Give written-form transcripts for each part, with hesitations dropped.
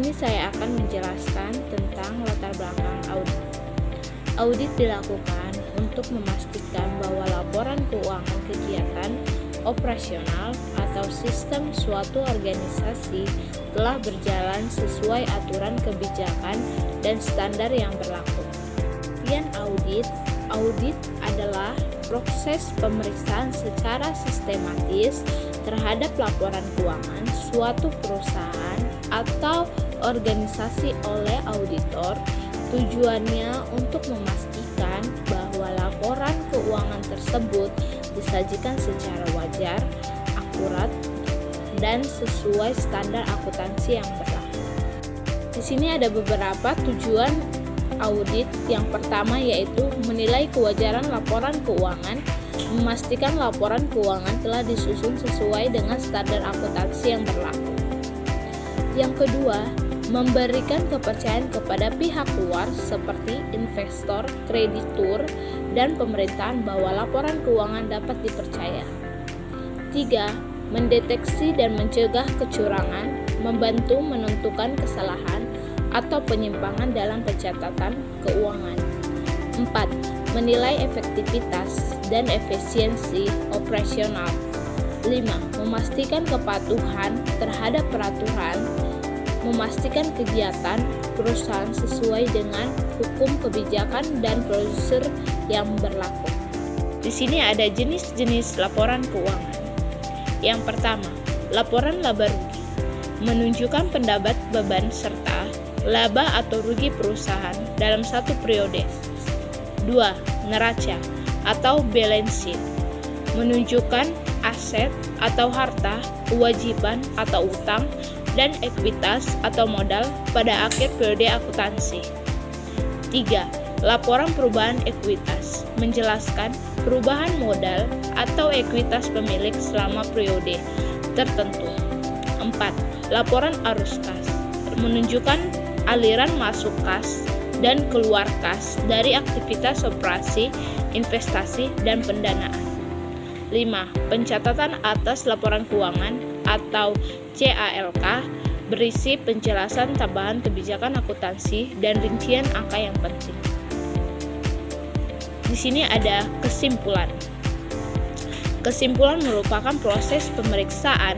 sini saya akan menjelaskan tentang latar belakang audit. Audit dilakukan untuk memastikan bahwa laporan keuangan kegiatan operasional atau sistem suatu organisasi telah berjalan sesuai aturan kebijakan dan standar yang berlaku. Kemudian audit adalah proses pemeriksaan secara sistematis terhadap laporan keuangan suatu perusahaan atau organisasi oleh auditor. Tujuannya untuk memastikan bahwa laporan keuangan tersebut disajikan secara wajar, akurat, dan sesuai standar akuntansi yang berlaku. Di sini ada beberapa tujuan audit. Yang pertama yaitu menilai kewajaran laporan keuangan, memastikan laporan keuangan telah disusun sesuai dengan standar akuntansi yang berlaku. Yang kedua, memberikan kepercayaan kepada pihak luar seperti investor, kreditur, dan pemerintahan bahwa laporan keuangan dapat dipercaya. 3. Mendeteksi dan mencegah kecurangan, membantu menentukan kesalahan atau penyimpangan dalam pencatatan keuangan. 4. Menilai efektivitas dan efisiensi operasional. 5. Memastikan kepatuhan terhadap peraturan, memastikan kegiatan perusahaan sesuai dengan hukum, kebijakan, dan prosedur yang berlaku. Di sini ada jenis-jenis laporan keuangan. Yang pertama, laporan laba rugi, menunjukkan pendapat beban serta laba atau rugi perusahaan dalam satu periode. 2. Neraca atau balance sheet, menunjukkan aset atau harta, kewajiban atau utang, dan ekuitas atau modal pada akhir periode akuntansi. 3. Laporan perubahan ekuitas, menjelaskan perubahan modal atau ekuitas pemilik selama periode tertentu. 4. Laporan arus kas, menunjukkan aliran masuk kas dan keluar kas dari aktivitas operasi, investasi, dan pendanaan. 5. Pencatatan atas laporan keuangan atau CALK berisi penjelasan tambahan kebijakan akuntansi dan rincian angka yang penting. Di sini ada kesimpulan. Kesimpulan merupakan proses pemeriksaan.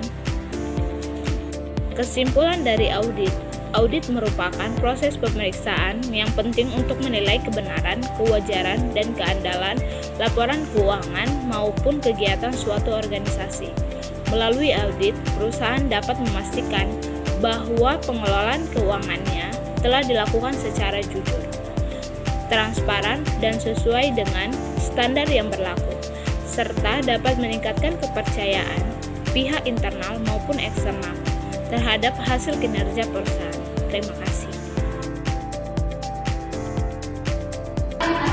Kesimpulan dari audit. Audit merupakan proses pemeriksaan yang penting untuk menilai kebenaran, kewajaran, dan keandalan laporan keuangan maupun kegiatan suatu organisasi. Melalui audit, perusahaan dapat memastikan bahwa pengelolaan keuangannya telah dilakukan secara jujur, transparan, dan sesuai dengan standar yang berlaku, serta dapat meningkatkan kepercayaan pihak internal maupun eksternal terhadap hasil kinerja perusahaan. Terima kasih.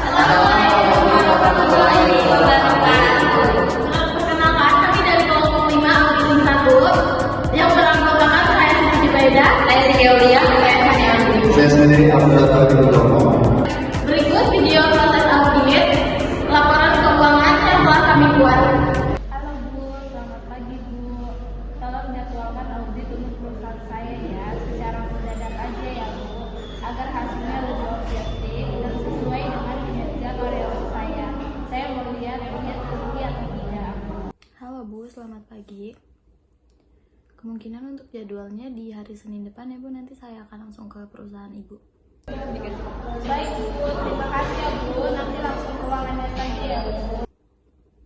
Assalamualaikum warahmatullahi wabarakatuh. Perkenalkan, kami dari kelompok 5 Audit 1 yang beranggotakan saya Siti Jubaida, saya Siti Aulia, saya Hani Abdi. Saya sendiri Abdul Tomo. Berikut video proses audit laporan keuangan yang telah kami buat. Halo Bu, selamat pagi Bu. Tolong jadwalkan audit untuk perusahaan saya ya, secara mendadak aja ya Bu, agar hasilnya lebih objektif dan sesuai dengan kinerja karyawan saya. Saya mau lihat terbukti atau tidak. Halo Bu, selamat pagi. Kemungkinan untuk jadwalnya di hari Senin depan ya Bu, nanti saya akan langsung ke perusahaan Ibu. Baik Bu, terima kasih ya Bu, nanti langsung ke ruangannya saja ya Bu.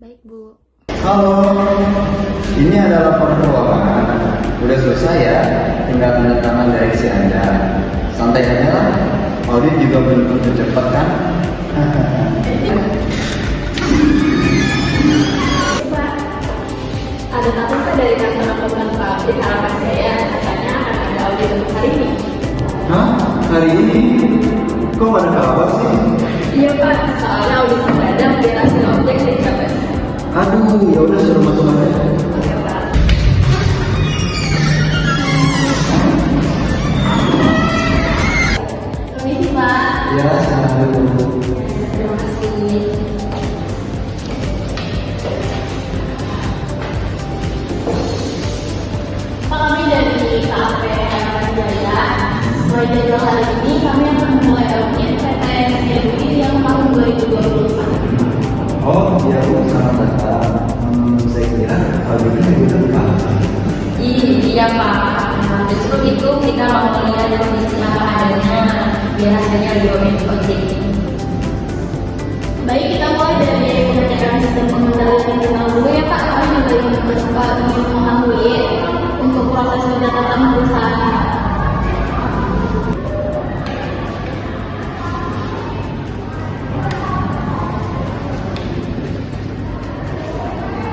Baik Bu. Halo, ini adalah laporan keuangan. Udah selesai ya, tinggal tanda tangan direksi Anda. Santai aja lah, audit juga belum tentu cepat kan? Pak, ada tamu kan dari kantor akuntan Publik Harapan Jaya, katanya akan ada audit untuk hari ini. Hah? Hari ini? Kok ada kabar sih? Iya Pak, soalnya audit mendadak biar hasil objektif dapat. Aduh, ya udah suruh masuk aja. Oke Pak. Permisi Pak. Ya, silahkan dulu. Terima kasih. Pak, kami dari KAP Harapan Jaya sesuai jadwal hari ini, kami akan memulai audit PTN RI yang tahun 2024. Oh iya Bu, selamat datang. Saya kira audit ini minggu depan. Iya Pak, nah, justru itu kita mau melihat kondisi apa adanya biar hasilnya lebih objektif. Baik, kita mulai dari pengecekan sistem pengendalian internal dulu ya Pak. Kami juga ingin mengetahui untuk proses pencatatan perusahaan.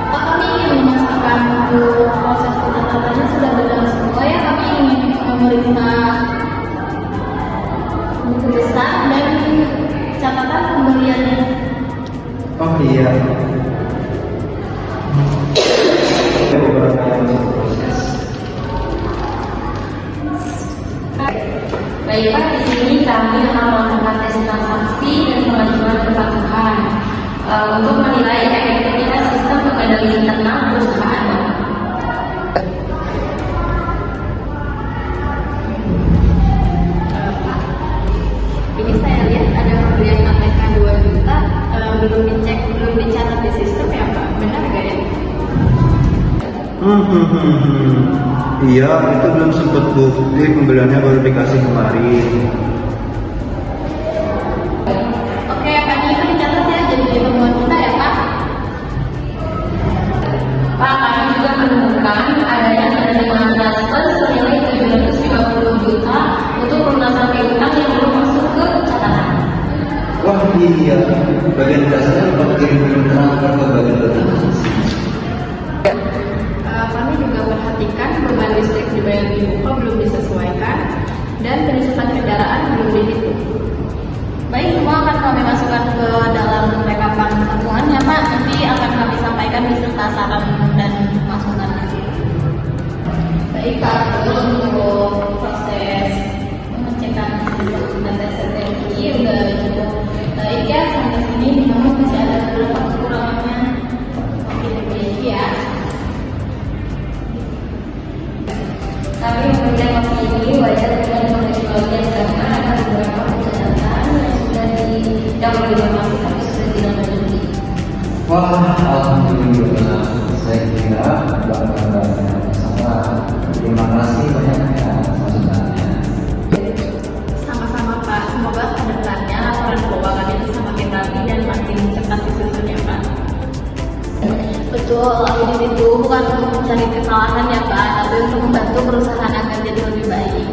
Pak, kami ingin memastikan proses pencatatannya sudah berjalan semua ya. Kami ingin memeriksa buku besar dan catatan pembeliannya. Oh iya. Ada beberapa yang masih proses. Baik Pak, di sini kami akan melakukan tes transaksi dan pengajuan kepatuhan untuk menilai efektivitas sistem pengendalian internal perusahaan. Ini saya lihat ada pembelian ATK 2 juta belum dicatat di sistem ya Pak, benar gak ya? Iya, itu belum sempat bukti pembeliannya baru dikasih kemarin. Oke, Pak, ini dicatat ya jadi temuan kita ya Pak. Pak, kami juga menemukan adanya penerimaan transfer senilai 750 juta untuk pelunasan piutang yang belum masuk ke catatan. Wah iya, bagian dasarnya belum kirim transfer ke bagian transaksi. Kami juga perhatikan beban listrik dibayar di muka belum disesuaikan dan penyusutan kendaraan belum dihitung. Baik, semua akan kami masukkan ke dalam rekapan satuannya Pak. Nanti akan kami sampaikan beserta saran dan masukannya. Baik Pak, untuk proses pengecekan sistem data strategi udah cukup baik ya sampai sini. Namun masih ada beberapa kekurangannya. Oke, baik ya. Kami memandang waktu ini wajar dengan kondisi bagian karena ada beberapa catatan yang sudah didapati tapi sudah tidak menjadi. Wah, alhamdulillah. Saya kira bangga sama. Terima kasih banyak ya masukannya. Sama-sama Pak, semoga kedepannya laporan keuangannya bisa makin rapi dan makin cepat disusun ya Pak. Betul, audit itu bukan untuk mencari kesalahan ya Pak, tapi untuk membantu perusahaan agar jadi lebih baik.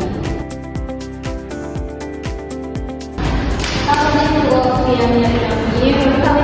Kalau itu sekian dari kami, kami